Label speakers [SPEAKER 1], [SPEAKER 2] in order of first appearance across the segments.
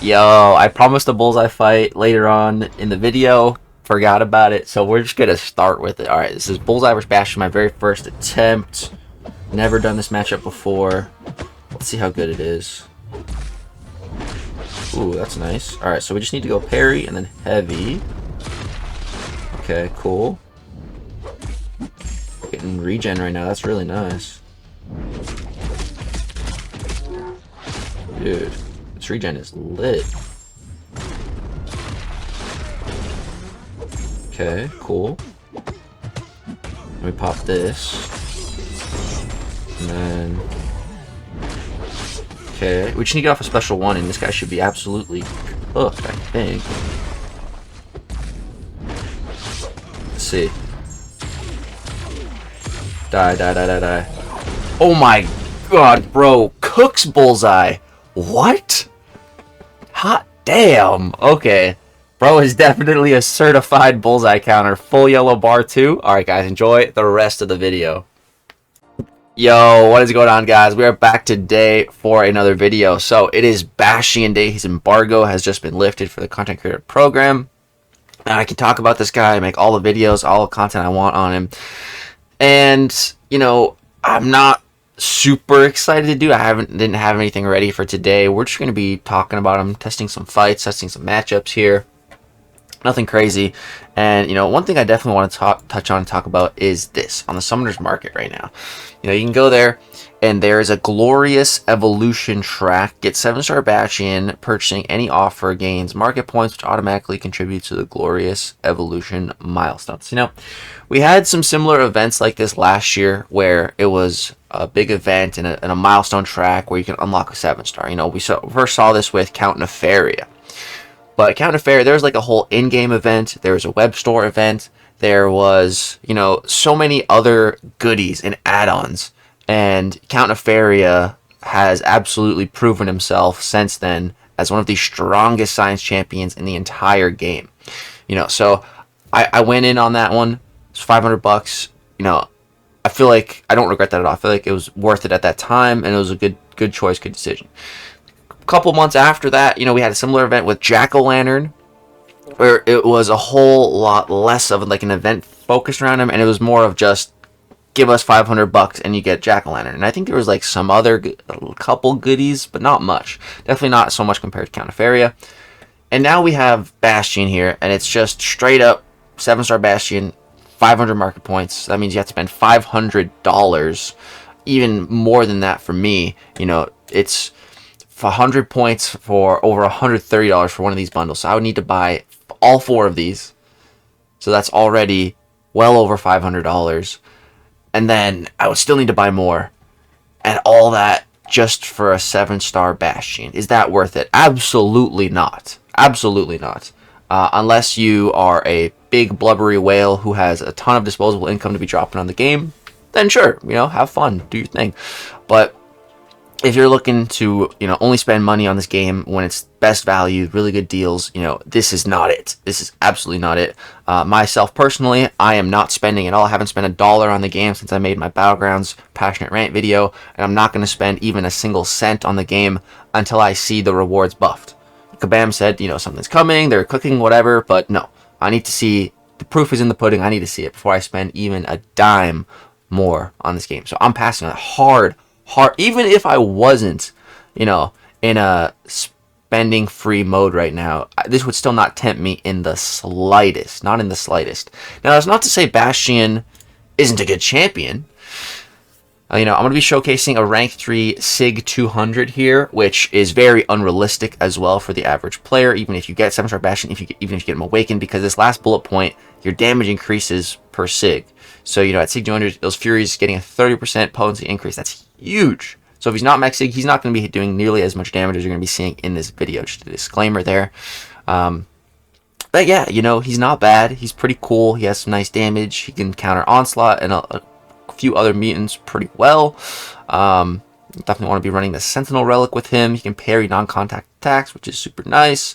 [SPEAKER 1] Yo, I promised a Bullseye fight later on in the video. Forgot about it, so we're just gonna start with it. Alright, this is Bullseye vs. Bastion, my very first attempt. Never done this matchup before. Let's see how good it is. Ooh, that's nice. Alright, so we just need to go parry and then heavy. Okay, cool. Getting regen right now, that's really nice. Dude, this regen is lit. Okay, cool. Let me pop this. And then... Okay, we just need to get off a special one, and this guy should be absolutely cooked, I think. Let's see. Die. Oh my god, bro. Cooks Bullseye. What? Hot damn. Okay. Bro is definitely a certified Bullseye counter. Full yellow bar too. Alright guys, enjoy the rest of the video. Yo, what is going on guys? We are back today for another video. So it is Bastion Day. His embargo has just been lifted for the content creator program. And I can talk about this guy, make all the videos, all the content I want on him. And, you know, I'm not super excited to do. Didn't have anything ready for today. We're just going to be talking about him, testing some fights, testing some matchups here. Nothing crazy. And, you know, one thing I definitely want to touch on and talk about is this. On the Summoner's Market right now. You know, you can go there, and there is a glorious evolution track. Get 7-star Bastion. Purchasing any offer gains market points, which automatically contribute to the glorious evolution milestones. You know, we had some similar events like this last year where it was a big event and a milestone track where you can unlock a 7-star. You know, we first saw this with Count Nefaria. But Count Nefaria, there was like a whole in-game event. There was a web store event. There was, you know, so many other goodies and add-ons. And Count Nefaria has absolutely proven himself since then as one of the strongest science champions in the entire game. You know, so I went in on that one. It's $500. You know, I feel like I don't regret that at all. I feel like it was worth it at that time, and it was a good choice, good decision. Couple months after that, you know, we had a similar event with Jack-o'-lantern, where it was a whole lot less of like an event focused around him, and it was more of just give us $500 and you get Jack-o'-lantern. And I think there was like some other couple goodies, but not much. Definitely not so much compared to Count Nefaria. And now we have Bastion here, and it's just straight up 7-star Bastion, 500 market points. That means you have to spend $500, even more than that for me. You know, it's 100 points for over $130 for one of these bundles. So I would need to buy all 4 of these. So that's already well over $500. And then I would still need to buy more. And all that just for a 7-star Bastion. Is that worth it? Absolutely not. Absolutely not. Unless you are a big blubbery whale who has a ton of disposable income to be dropping on the game, then sure, you know, have fun, do your thing. But if you're looking to, you know, only spend money on this game when it's best value, really good deals, you know, this is not it. This is absolutely not it. Myself personally, I am not spending at all. I haven't spent $1 on the game since I made my Battlegrounds Passionate Rant video, and I'm not going to spend even a single cent on the game until I see the rewards buffed. Kabam said, you know, something's coming, they're cooking, whatever, but no. I need to see, the proof is in the pudding, I need to see it before I spend even a dime more on this game. So I'm passing on hard. Even if I wasn't, you know, in a spending free mode right now, this would still not tempt me in the slightest. Not in the slightest. Now, that's not to say Bastion isn't a good champion. You know, I'm going to be showcasing a rank 3 Sig 200 here, which is very unrealistic as well for the average player, even if you get 7-star Bastion, even if you get him awakened, because this last bullet point, your damage increases per Sig. So, you know, at Sig 200, those Furies getting a 30% potency increase. That's huge. So if he's not max Sig, he's not going to be doing nearly as much damage as you're going to be seeing in this video. Just a disclaimer there. But yeah, you know, he's not bad. He's pretty cool. He has some nice damage. He can counter Onslaught and a few other mutants pretty well. Definitely want to be running the Sentinel Relic with him. He can parry non-contact attacks, which is super nice.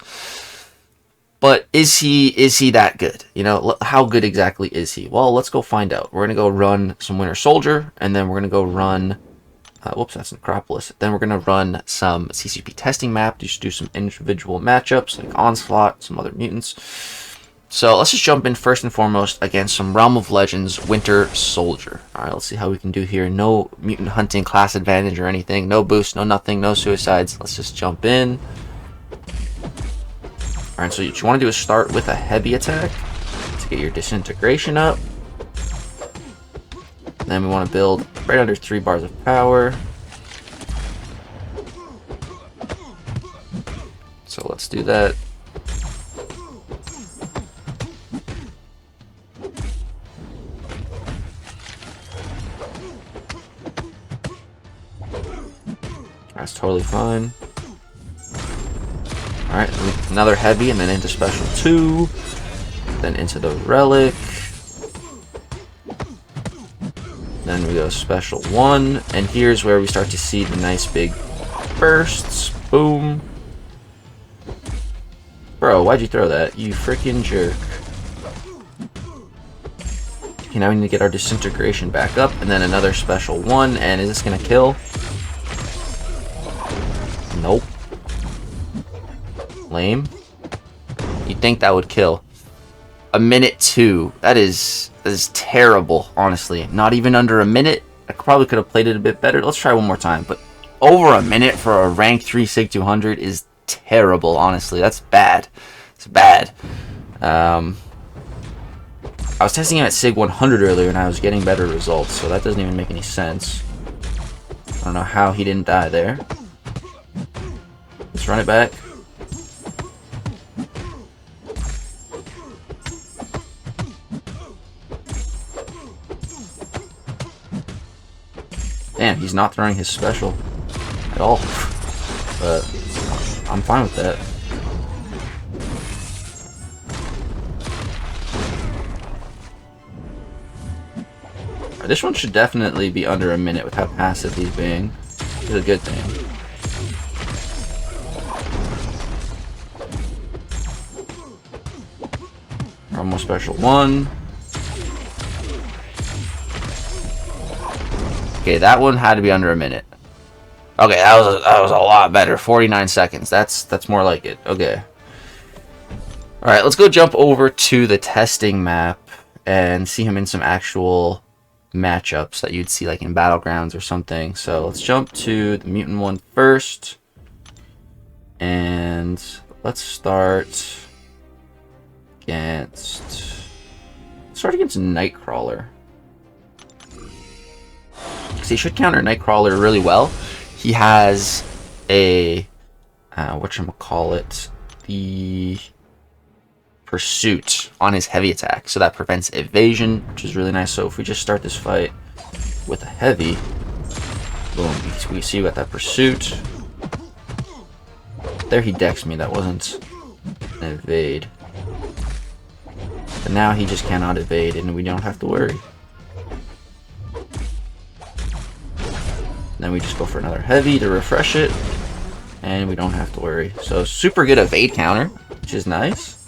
[SPEAKER 1] But is he that good? You know, how good exactly is he? Well, let's go find out. We're going to go run some Winter Soldier, and then we're going to go run Whoops, that's Necropolis. Then we're going to run some CCP testing map, just do some individual matchups like Onslaught, some other mutants. So let's just jump in first and foremost against some Realm of Legends Winter Soldier. Alright, let's see how we can do here. No mutant hunting class advantage or anything. No boost, no nothing, no suicides. Let's just jump in. Alright, so what you want to do is start with a heavy attack to get your disintegration up. Then we want to build right under 3 bars of power. So let's do that. That's totally fine. Alright, another heavy and then into special 2. Then into the relic. Then we go special 1. And here's where we start to see the nice big bursts. Boom. Bro, why'd you throw that? You freaking jerk. Okay, now we need to get our disintegration back up. And then another special 1. And is this going to kill? Nope. Lame. You'd think that would kill. A minute 2. That is terrible, honestly. Not even under a minute. I probably could have played it a bit better. Let's try one more time. But over a minute for a rank 3 SIG 200 is terrible, honestly. That's bad. It's bad. I was testing him at SIG 100 earlier and I was getting better results, so that doesn't even make any sense. I don't know how he didn't die there. Let's run it back. Damn, he's not throwing his special at all. But I'm fine with that. This one should definitely be under a minute with how passive he's being. It's a good thing. Almost special 1. Okay, that one had to be under a minute. Okay, that was a lot better. 49 seconds. That's more like it. Okay. All right, let's go jump over to the testing map and see him in some actual matchups that you'd see like in Battlegrounds or something. So let's jump to the mutant one first, and let's start against Nightcrawler. Because he should counter Nightcrawler really well. He has a whatchamacallit, the Pursuit on his heavy attack, so that prevents evasion, which is really nice. So if we just start this fight with a heavy, boom, we see we got that Pursuit. There he decks me. That wasn't an evade. But now he just cannot evade, and we don't have to worry. Then we just go for another heavy to refresh it, and we don't have to worry. So super good evade counter, which is nice,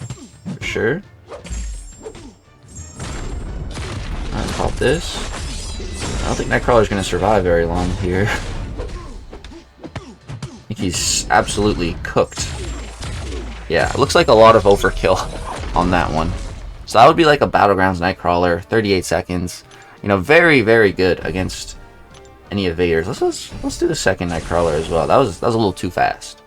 [SPEAKER 1] for sure. Let's pop this. I don't think Nightcrawler's going to survive very long here. I think he's absolutely cooked. Yeah, it looks like a lot of overkill on that one. So that would be like a Battlegrounds Nightcrawler, 38 seconds. You know, very, very good against any evaders. Let's do the second Nightcrawler as well. That was a little too fast.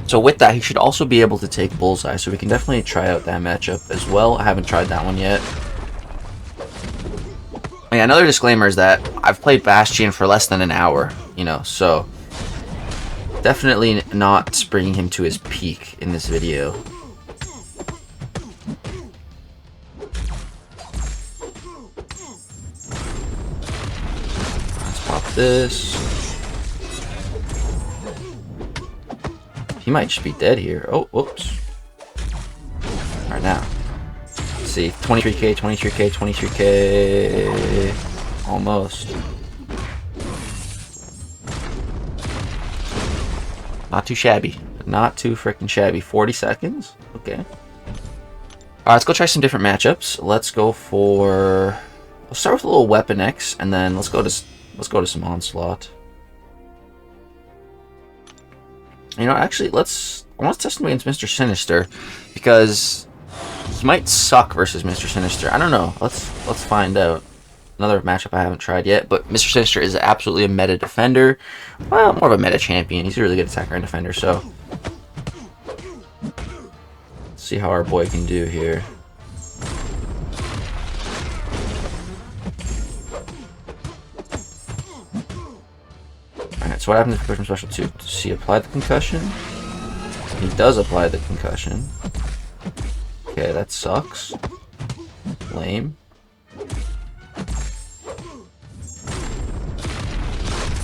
[SPEAKER 1] So with that, he should also be able to take Bullseye, so we can definitely try out that matchup as well. I haven't tried that one yet. Yeah, another disclaimer is that I've played Bastion for less than an hour, you know, so definitely not bringing him to his peak in this video. Let's pop this. He might just be dead here. Oh, whoops. Alright, now. Let's see. 23k, 23k, 23k. Almost. Not too shabby. Not too freaking shabby. 40 seconds? Okay. Alright, let's go try some different matchups. Let's go for We'll start with a little Weapon X, and then let's go to some Onslaught. You know, actually, I want to test him against Mr. Sinister, because he might suck versus Mr. Sinister. I don't know. Let's find out. Another matchup I haven't tried yet, but Mr. Sinister is absolutely a meta defender. Well, more of a meta champion. He's a really good attacker and defender, so let's see how our boy can do here. Alright, so what happens if we push him special 2? Does he apply the concussion? He does apply the concussion. Okay, that sucks. Lame.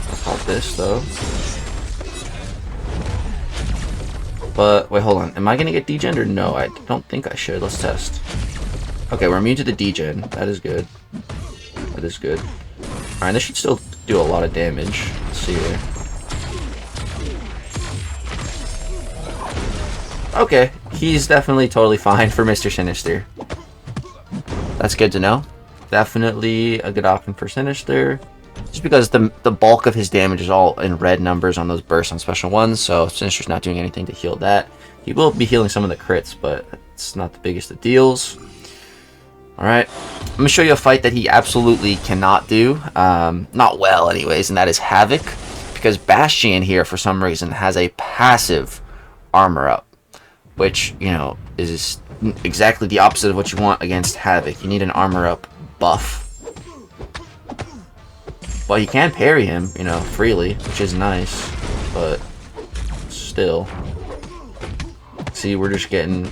[SPEAKER 1] I'll pop this though. But wait, hold on. Am I gonna get degened or no? I don't think I should. Let's test. Okay, we're immune to the degen. That is good. That is good. Alright, this should still do a lot of damage. Let's see here. Okay, he's definitely totally fine for Mr. Sinister. That's good to know. Definitely a good option for Sinister. Just because the bulk of his damage is all in red numbers on those bursts on special ones, so Sinister's not doing anything to heal that. He will be healing some of the crits, but it's not the biggest of deals. Alright, I'm going to show you a fight that he absolutely cannot do. Not well anyways, and that is Havoc. Because Bastion here, for some reason, has a passive armor up. Which, you know, is exactly the opposite of what you want against Havoc. You need an armor up buff. Well, you can parry him, you know, freely, which is nice. But still. See, we're just getting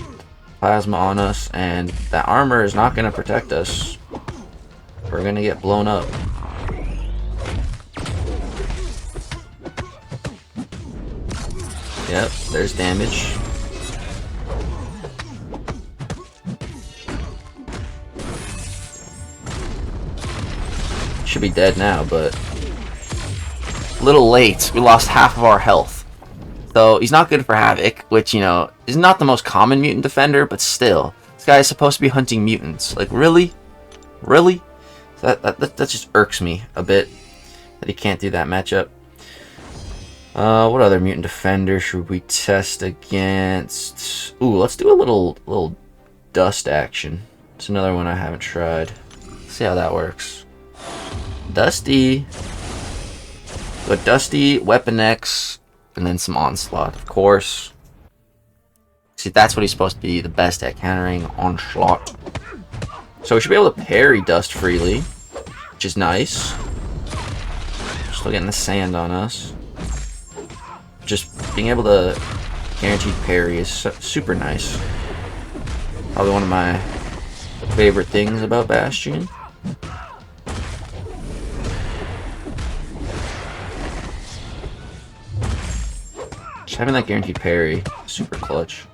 [SPEAKER 1] plasma on us, and that armor is not going to protect us. We're going to get blown up. Yep, there's damage. Should be dead now, but a little late. We lost half of our health. So he's not good for Havoc, which, you know, is not the most common mutant defender, but still. This guy is supposed to be hunting mutants. Like, really? Really? That just irks me a bit that he can't do that matchup. What other mutant defender should we test against? Ooh, let's do a little dust action. It's another one I haven't tried. Let's see how that works. Dusty. But Dusty, Weapon X, and then some Onslaught, of course. See, that's what he's supposed to be the best at, countering Onslaught. So we should be able to parry Dust freely, which is nice. Still getting the sand on us. Just being able to guaranteed parry is super nice. Probably one of my favorite things about Bastion. Just having that guaranteed parry, super clutch.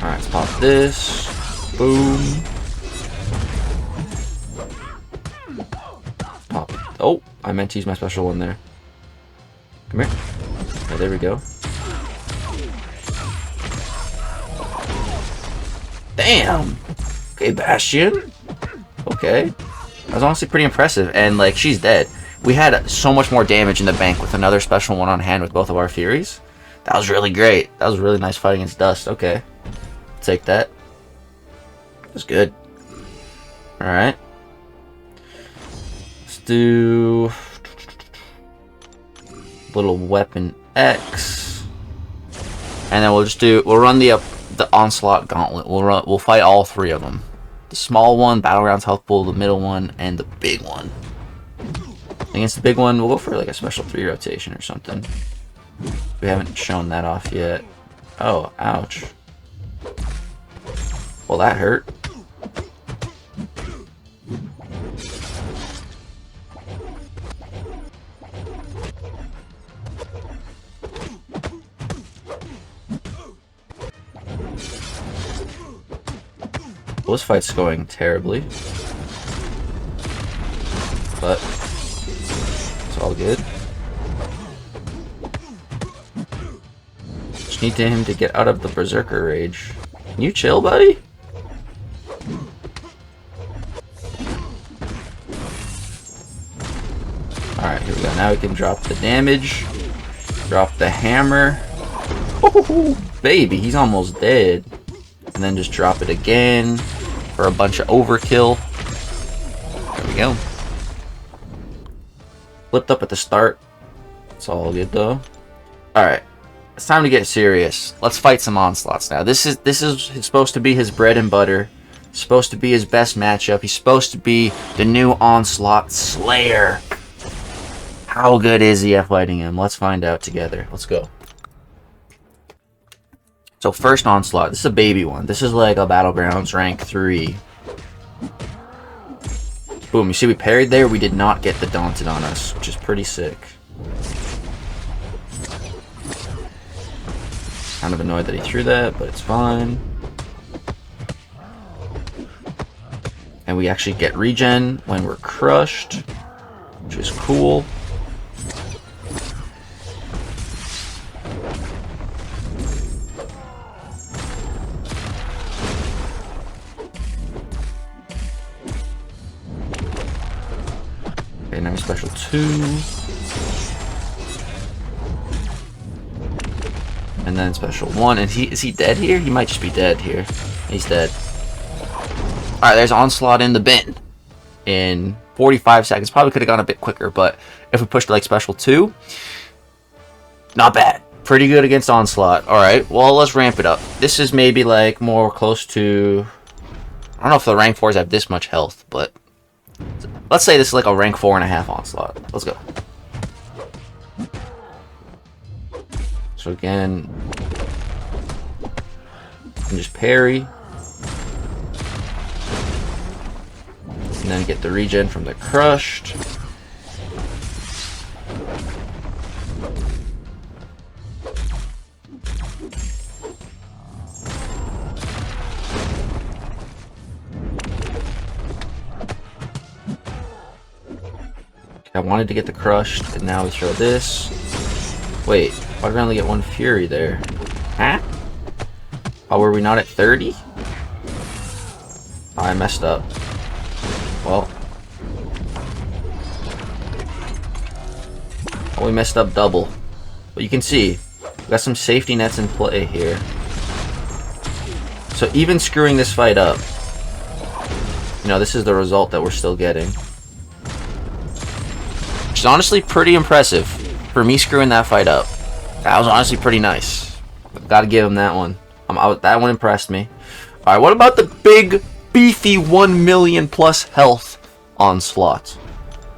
[SPEAKER 1] Alright, let's pop this. Boom. Pop. Oh, I meant to use my special one there. Come here. Okay, there we go. Damn! Okay, Bastion. Okay. That was honestly pretty impressive, and like, she's dead. We had so much more damage in the bank with another special one on hand with both of our Furies. That was really great. That was a really nice fight against Dust. Okay. Take that. That was good. Alright. Let's do little Weapon X. And then we'll run the Onslaught Gauntlet. We'll fight all three of them. The small one, Battlegrounds Health Pool, the middle one, and the big one. Against the big one, we'll go for like a special 3 rotation or something. We haven't shown that off yet. Oh, ouch. Well, that hurt. Well, this fight's going terribly. But it's all good. Just need him to get out of the Berserker Rage. Can you chill, buddy? Alright, here we go. Now we can drop the damage. Drop the hammer. Ooh, baby, he's almost dead. And then just drop it again for a bunch of overkill. There we go. Flipped up at the start. It's all good though. Alright. It's time to get serious. Let's fight some Onslaughts now. This is supposed to be his bread and butter. It's supposed to be his best matchup. He's supposed to be the new Onslaught Slayer. How good is he at fighting him? Let's find out together. Let's go. So first Onslaught. This is a baby one. This is like a Battlegrounds rank 3. Boom. You see we parried there. We did not get the Daunted on us, which is pretty sick. Kind of annoyed that he threw that, but it's fine. And we actually get regen when we're crushed, which is cool. Okay, now special 2. And then special 1. And is he dead here? He might just be dead here. He's dead. Alright, there's Onslaught in the bin. In 45 seconds. Probably could have gone a bit quicker, but if we pushed like special 2, not bad. Pretty good against Onslaught. Alright, well, let's ramp it up. This is maybe like more close to... I don't know if the rank 4s have this much health, but... let's say this is like a rank 4.5 Onslaught. Let's go. So again, you can just parry. And then get the regen from the crushed. I wanted to get the crushed, and now we throw this. Wait, why did I only get 1 fury there? Huh? Oh, were we not at 30? Oh, I messed up. Well. Oh, we messed up double. But you can see, we got some safety nets in play here. So even screwing this fight up, you know, this is the result that we're still getting. Which is honestly pretty impressive for me screwing that fight up. That was honestly pretty nice. Gotta give him that one. That one impressed me. Alright, what about the big, beefy 1 million plus health Onslaught?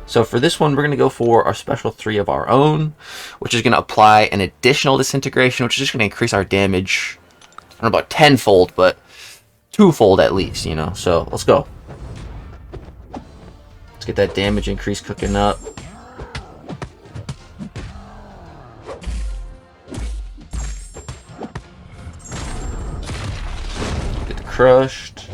[SPEAKER 1] So for this one, we're going to go for our special 3 of our own, which is going to apply an additional disintegration, which is just going to increase our damage, I don't know about tenfold, but twofold at least, you know. So let's go. Let's get that damage increase cooking up. Crushed.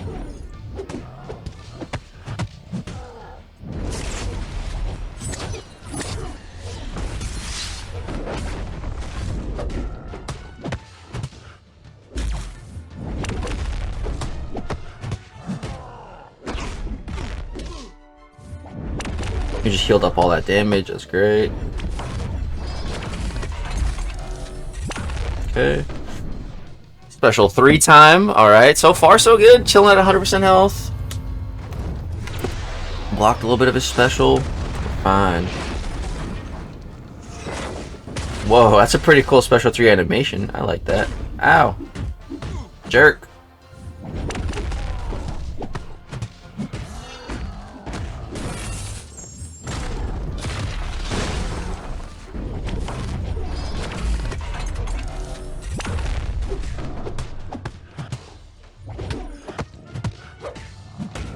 [SPEAKER 1] We just healed up all that damage. That's great. Okay. Special 3 time. Alright, so far so good. Chilling at 100% health. Blocked a little bit of his special. Fine. Whoa, that's a pretty cool special 3 animation. I like that. Ow. Jerk.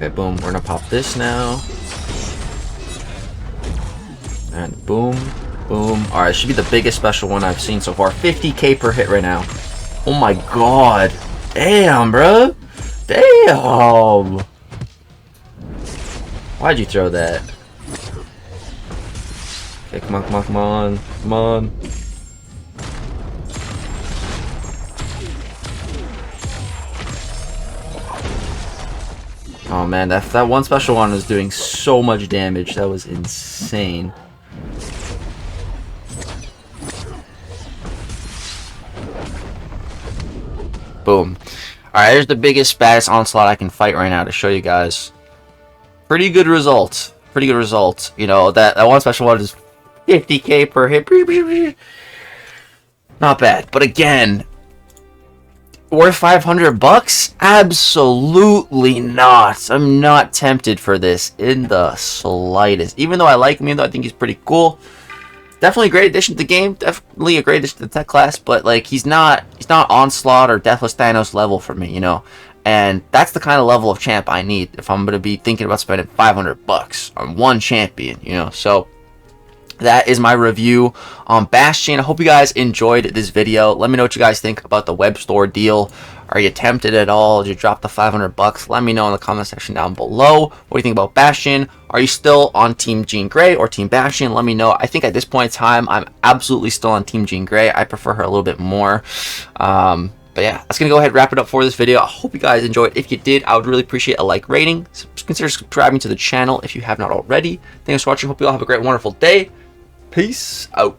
[SPEAKER 1] Okay, boom. We're gonna pop this now. And boom, boom. Alright, should be the biggest special one I've seen so far. 50k per hit right now. Oh my god. Damn, bro. Damn. Why'd you throw that? Okay, come on, come on, come on. Come on. Oh man, that one special one was doing so much damage. That was insane. Boom. Alright, here's the biggest, baddest Onslaught I can fight right now to show you guys. Pretty good result. Pretty good result. You know, that one special one is 50k per hit. Not bad. But again, worth 500 bucks? Absolutely not. I'm not tempted for this in the slightest. Even though I like him, even though I think he's pretty cool. Definitely a great addition to the game. Definitely a great addition to the tech class. But like, he's not Onslaught or Deathless Thanos level for me, you know. And that's the kind of level of champ I need if I'm going to be thinking about spending 500 bucks on one champion, you know. So that is my review on Bastion. I hope you guys enjoyed this video. Let me know what you guys think about the web store deal. Are you tempted at all? Did you drop the 500 bucks? Let me know in the comment section down below. What do you think about Bastion? Are you still on Team Jean Grey or Team Bastion? Let me know. I think at this point in time, I'm absolutely still on Team Jean Grey. I prefer her a little bit more. But yeah, that's going to go ahead and wrap it up for this video. I hope you guys enjoyed. If you did, I would really appreciate a like rating. Consider subscribing to the channel if you have not already. Thanks for watching. Hope you all have a great, wonderful day. Peace out.